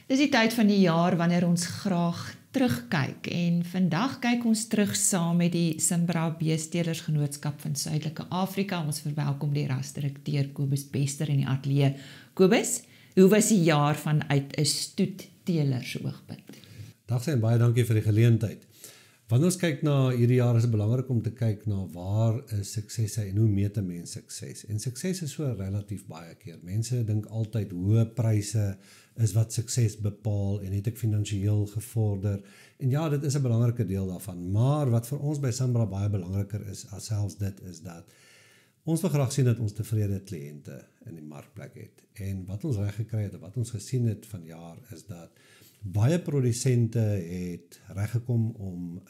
Dis die tyd van die jaar wanneer ons graag terugkyk en vandag kyk ons terug saam met die Simbra Beestelersgenootskap van Suidelike Afrika. Ons verwelkom die rasdirekteur Kobus Bester in die ateljee. Kobus, hoe was die jaar vanuit 'n stoettelersoogpunt? Dag sê en baie dankie vir die geleentheid. Wanneer ons kyk na hierdie jaar is dit belangrik om te kyk na waar is suksesse en hoe meet 'n mens sukses. En sukses is so relatief baie keer. Mense dink altyd hoë pryse is wat sukses bepaal en het ek finansiëel gevorder. En ja, dit is 'n belangrike deel daarvan. Maar wat vir ons by Simbra baie belangriker is as selfs dit is dat ons wil graag sien dat ons tevrede kliënte in die markplek het. En wat ons reg gekry het en wat ons gesien het vanjaar is dat baie produsente het reggekom om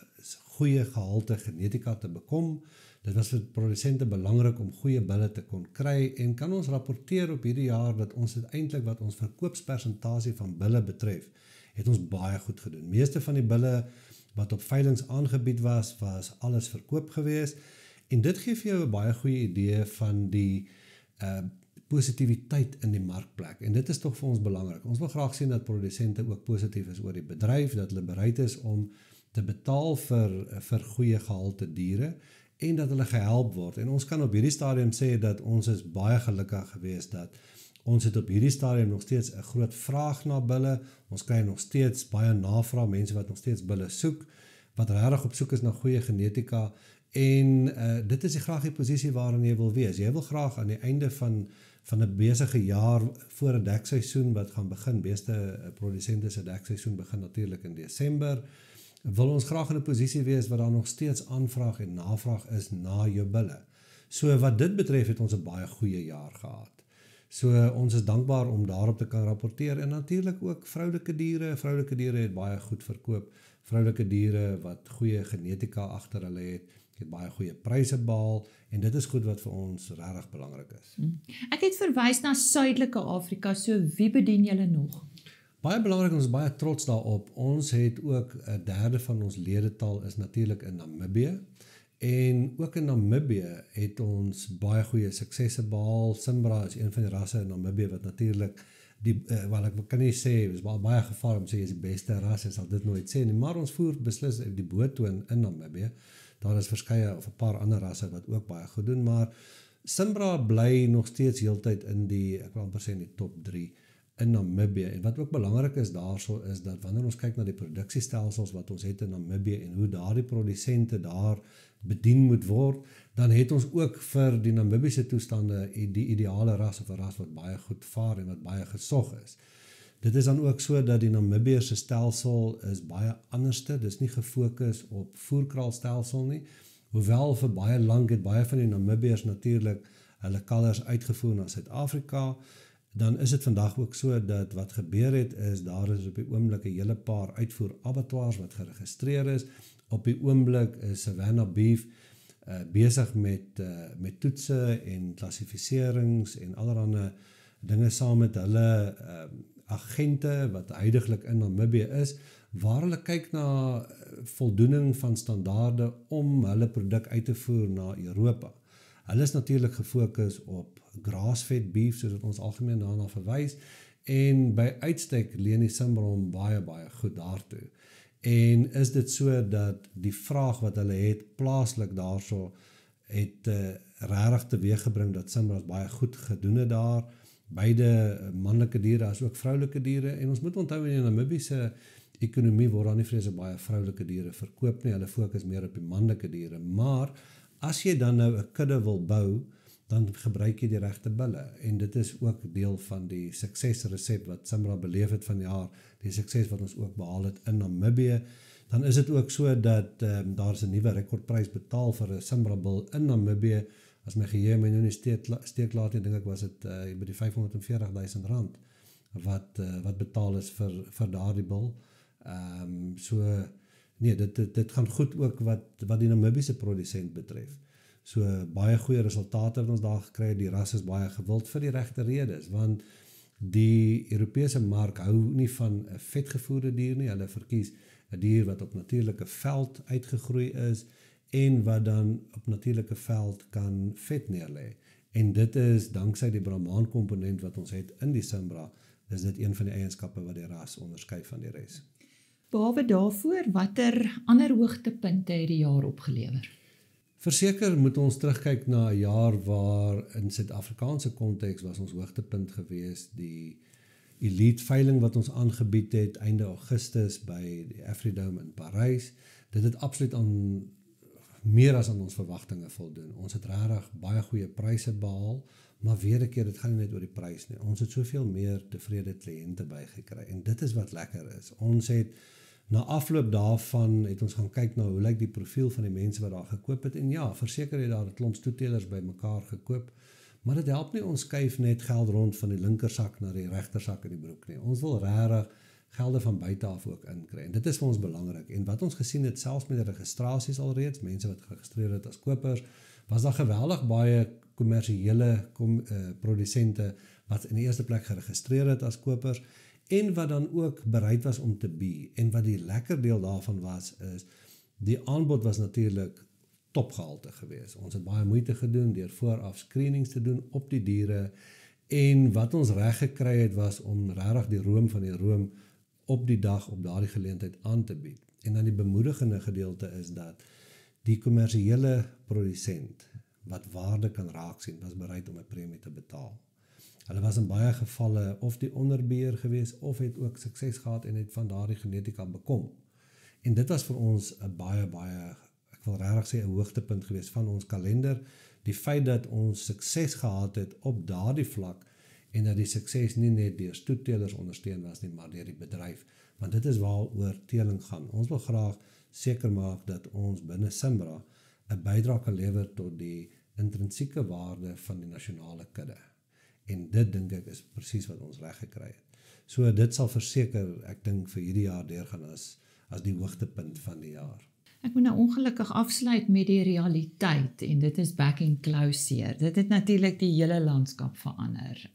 goeie gehalte genetika te bekom. Dit was vir produsente belangrik om goeie bulle te kon kry en kan ons rapporteer op hierdie jaar dat ons het eintlik wat ons verkoopspersentasie van bulle betref, het ons baie goed gedoen. Meeste van die bulle wat op veilings aangebied was alles verkoop gewees en dit gee vir jou 'n baie goeie idee van die positiwiteit in die markplek en dit is tog vir ons belangrik. Ons wil graag sien dat produsente ook positief is oor die bedryf, dat hulle bereid is om te betaal vir goeie gehalte diere en dat hulle gehelp word. En ons kan op hierdie stadium sê dat ons is baie gelukkig geweest dat ons het op hierdie stadium nog steeds 'n groot vraag na bulle. Ons kry nog steeds baie navraag, mense wat nog steeds bulle soek, wat regtig op soek is na goeie genetika. En dit is graag die posisie waarin jy wil wees. Jy wil graag aan die einde van 'n besige jaar voor 'n dekseisoen wat gaan begin, meeste produsente se dekseisoen begin natuurlik in Desember, wil ons graag in 'n posisie wees waar daar nog steeds aanvraag en navraag is na jou bulle. So wat dit betref het ons 'n baie goeie jaar gehad. So ons is dankbaar om daarop te kan rapporteer en natuurlik ook vroulike diere. Vroulike diere het baie goed verkoop. Vroulike diere wat goeie genetika agter hulle het baie goeie pryse behaal en dit is goed wat vir ons regtig belangrik is. Ek het verwys na Suidelike Afrika, so wie bedien julle nog? Baie belangrik, ons is baie trots daarop. Ons het ook 'n derde van ons ledetal is natuurlik in Namibië. En ook in Namibië het ons baie goeie suksesse behaal. Simbra is een van die rasse in Namibië wat natuurlik ek kan nie sê, is baie gevaar om sê is die beste ras, sal dit nooit sê nie, maar ons voer beslis die boottoon in Namibië. Daar is verskeie of 'n paar ander rasse wat ook baie goed doen, maar Simbra bly nog steeds heeltyd in die, ek wil amper sê in die top 3 in Namibië. En wat ook belangrik is daarso is dat wanneer ons kyk na die produksiestelsels wat ons het in Namibië en hoe daardie produsente daar bedien moet word, dan het ons ook vir die Namibiese toestande die ideale ras of 'n ras wat baie goed vaar en wat baie gesog is. Dit is dan ook so dat die Namibiese stelsel is baie anderste, dis nie gefokus op voerkraalstelsel nie, hoewel vir baie lank het baie van die Namibiërs natuurlik hulle kalvers uitgevoer na Suid-Afrika, dan is dit vandag ook so dat wat gebeur het is, daar is op die oomblik 'n hele paar uitvoer abattoirs wat geregistreer is. Op die oomblik is Savannah Beef besig met toetse en klassifiserings en allerlei dinge saam met hulle agente wat huidiglik in Namibië is, waar hulle kyk na voldoening van standaarde om hulle produk uit te voer na Europa. Hulle is natuurlik gefokus op grass-fed beef, soos ons algemeen daarna verwys, en by uitstek leen die Simbra hom baie goed daartoe. En is dit so dat die vraag wat hulle het plaaslik daarso het regtig teweeggebring dat Simbra baie goed gedoen het daar. Beide manlike diere as ook vroulike diere en ons moet onthou in die Namibiese ekonomie word daar nie vreeslik baie vroulike diere verkoop nie. Hulle fokus meer op die manlike diere, maar as jy dan nou 'n kudde wil bou, dan gebruik jy die regte bulle en dit is ook deel van die suksesresep wat Simbra beleef het vanjaar, die sukses wat ons ook behaal het in Namibië. Dan is dit ook so dat daar is 'n nuwe rekordprys betaal vir 'n Simbra bul in Namibië. As my geheue my nou nie steek laat nie, dink ek was dit by die R540,000 wat betaal is vir daardie bul. So nee, dit gaan goed ook wat die Namibiese produsent betref. So baie goeie resultate wat ons daar gekry het. Die ras is baie gewild vir die regte redes, want die Europese mark hou nie van 'n vetgevoerde dier nie. Hulle verkies 'n dier wat op natuurlike veld uitgegroei is en wat dan op natuurlike veld kan vet neerlê. En dit is danksy die Brahman komponent wat ons het in die Simbra, is dit een van die eienskappe wat die ras onderskei van die res. Behalwe daarvoor, watter ander hoogtepunte het die jaar opgelewer? Verseker moet ons terugkyk na 'n jaar waar in Suid-Afrikaanse konteks was ons hoogtepunt gewees, die elite veiling wat ons aangebied het einde Augustus by die Afridome in Parys. Dit het absoluut meer as aan ons verwagtinge voldoen. Ons het regtig baie goeie pryse behaal, maar weer 'n keer, dit gaan nie net oor die prys nie. Ons het soveel meer tevrede kliënte bygekry en dit is wat lekker is. Ons het na afloop daarvan het ons gaan kyk na hoe lyk die profiel van die mense wat daar gekoop het en ja, verseker het daar 'n klomp stoetteelers by mekaar gekoop, maar dit help nie ons skuif net geld rond van die linkersak na die regtersak in die broek nie. Ons wil regtig gelde van buite af ook inkry en dit is vir ons belangrik. En wat ons gesien het, selfs met die registrasies alreeds, mense wat geregistreer het as kopers, was daar geweldig baie kommersiële produsente wat in die eerste plek geregistreer het as kopers en wat dan ook bereid was om te bied. En wat die lekker deel daarvan was, is die aanbod was natuurlik topgehalte geweest. Ons het baie moeite gedoen deur vooraf screenings te doen op die diere en wat ons reg gekry het was om regtig die room van die room op die dag op daardie geleentheid aan te bied. En dan die bemoedigende gedeelte is dat die kommersiële produsent wat waarde kan raak sien, was bereid om 'n premie te betaal. Hulle was in baie gevalle of die onderbeheer gewees of het ook sukses gehad en het van daardie genetika bekom. En dit was vir ons 'n baie, ek wil regtig sê 'n hoogtepunt gewees van ons kalender. Die feit dat ons sukses gehad het op daardie vlak en dat die sukses nie net deur stoetteelers ondersteun was nie, maar deur die bedryf, want dit is waaroor teeling gaan. Ons wil graag seker maak dat ons binne Simbra 'n bydrae kan lewer tot die intrinsieke waarde van die nasionale kudde. En dit dink ek is presies wat ons reg gekry het. So dit sal verseker, ek dink vir hierdie jaar deurgaan as die hoogtepunt van die jaar. Ek moet nou ongelukkig afsluit met die realiteit en dit is back and close hier. Dit het natuurlik die hele landskap verander.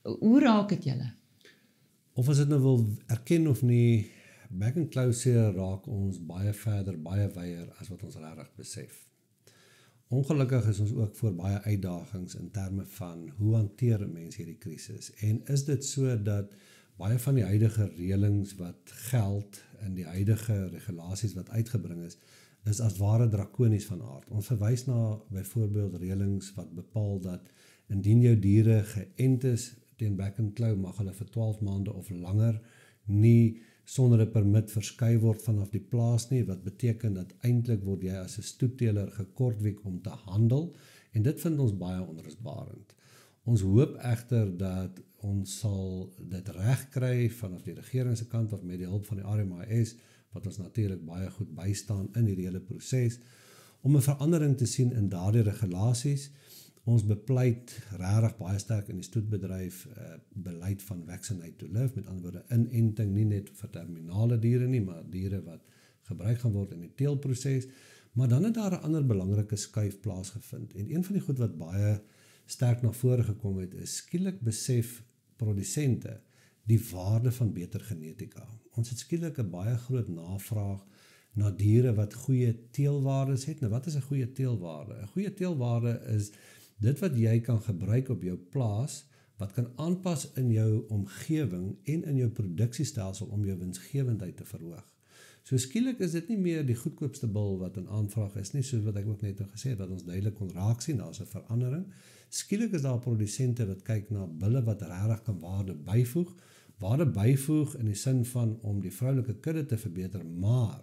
Hoe raak dit julle? Of as dit nou wil erken of nie, back and close hier raak ons baie verder, baie wyer as wat ons regtig besef. Ongelukkig is ons ook voor baie uitdagings in terme van hoe hanteer 'n mens hierdie krisis en is dit so dat baie van die huidige reëlings wat geld en die huidige regulasies wat uitgebring is as ware drakonies van aard. Ons verwys na byvoorbeeld reëlings wat bepaal dat indien jou diere geënt is teen back and claw mag hulle vir 12 maande of langer nie sonder 'n permit verskuif word vanaf die plaas nie, wat beteken dat eintlik word jy as 'n stoetteeler gekortwiek om te handel en dit vind ons baie onrusbarend. Ons hoop egter dat ons sal dit reg kry vanaf die regering se kant of met die hulp van die RMIS wat ons natuurlik baie goed bystaan in hierdie hele proses om 'n verandering te sien in daardie regulasies. Ons bepleit regtig baie sterk in die stoetbedryf beleid van vaccinate to live, met ander woorde inenting nie net vir terminale diere nie, maar diere wat gebruik gaan word in die teelproses. Maar dan het daar 'n ander belangrike skuif plaasgevind. En een van die goed wat baie sterk na vore gekom het, is skielik besef produsente die waarde van beter genetika. Ons het skielik 'n baie groot navraag na diere wat goeie teelwaardes het. Nou wat is 'n goeie teelwaarde? 'n Goeie teelwaarde is dit wat jy kan gebruik op jou plaas, wat kan aanpas in jou omgewing en in jou produksiestelsel om jou winsgewendheid te verhoog. So skielik is dit nie meer die goedkoopste bil wat in aanvraag is nie, soos wat ek ook net gesê het, wat ons duidelik kon raak sien, daar is 'n verandering. Skielik is daar produsente wat kyk na bulle wat regtig kan waarde byvoeg in die sin van om die vroulike kudde te verbeter, maar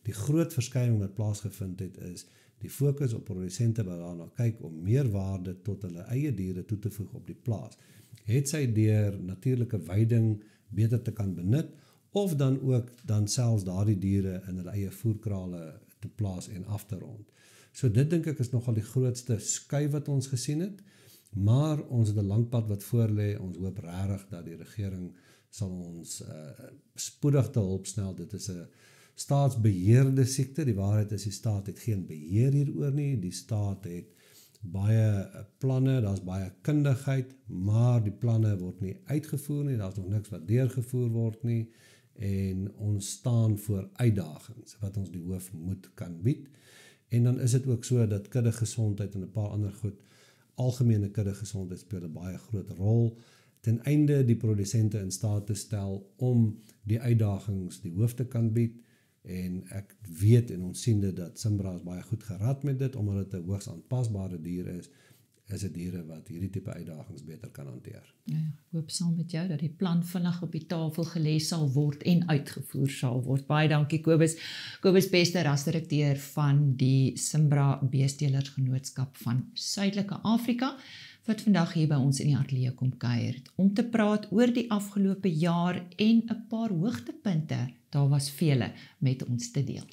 die groot verskywing wat plaasgevind het is die fokus op produsente wat daarna kyk om meer waarde tot hulle eie diere toe te voeg op die plaas. Het sy deur natuurlike veiding beter te kan benut of dan ook dan selfs daardie diere in hulle eie voerkrale te plaas en af te rond. So dit dink ek is nogal die grootste skuif wat ons gesien het, maar ons het 'n lang pad wat voor lê. Ons hoop regtig dat die regering sal ons spoedig te hulp snel. Dit is 'n staatsbeheerde siekte. Die waarheid is die staat het geen beheer hieroor nie. Die staat het baie planne, daar's baie kundigheid, maar die planne word nie uitgevoer nie. Daar's nog niks wat deurgevoer word nie en ons staan voor uitdagings wat ons die hoof moet kan bied. En dan is dit ook so dat kuddegesondheid en 'n paar ander goed, algemene kuddegesondheid speel 'n baie groot rol. ten einde die produsente in staat te stel om die uitdagings die hoof te kan bied. En ek weet en ons sien dit dat Simbra is baie goed gerad met dit, omdat dit 'n hoogs aanpasbare dier is dit diere wat hierdie tipe uitdagings beter kan hanteer. Ja, ek hoop saam met jou dat die plan vinnig op die tafel gelê sal word en uitgevoer sal word. Baie dankie Kobus. Kobus Bester, rasdirekteur van die Simbra Beestelersgenootskap van Suidelike Afrika, wat vandag hier by ons in die ateljee kom kuier, om te praat oor die afgelope jaar en 'n paar hoogtepunte. Daar was vele met ons te deel.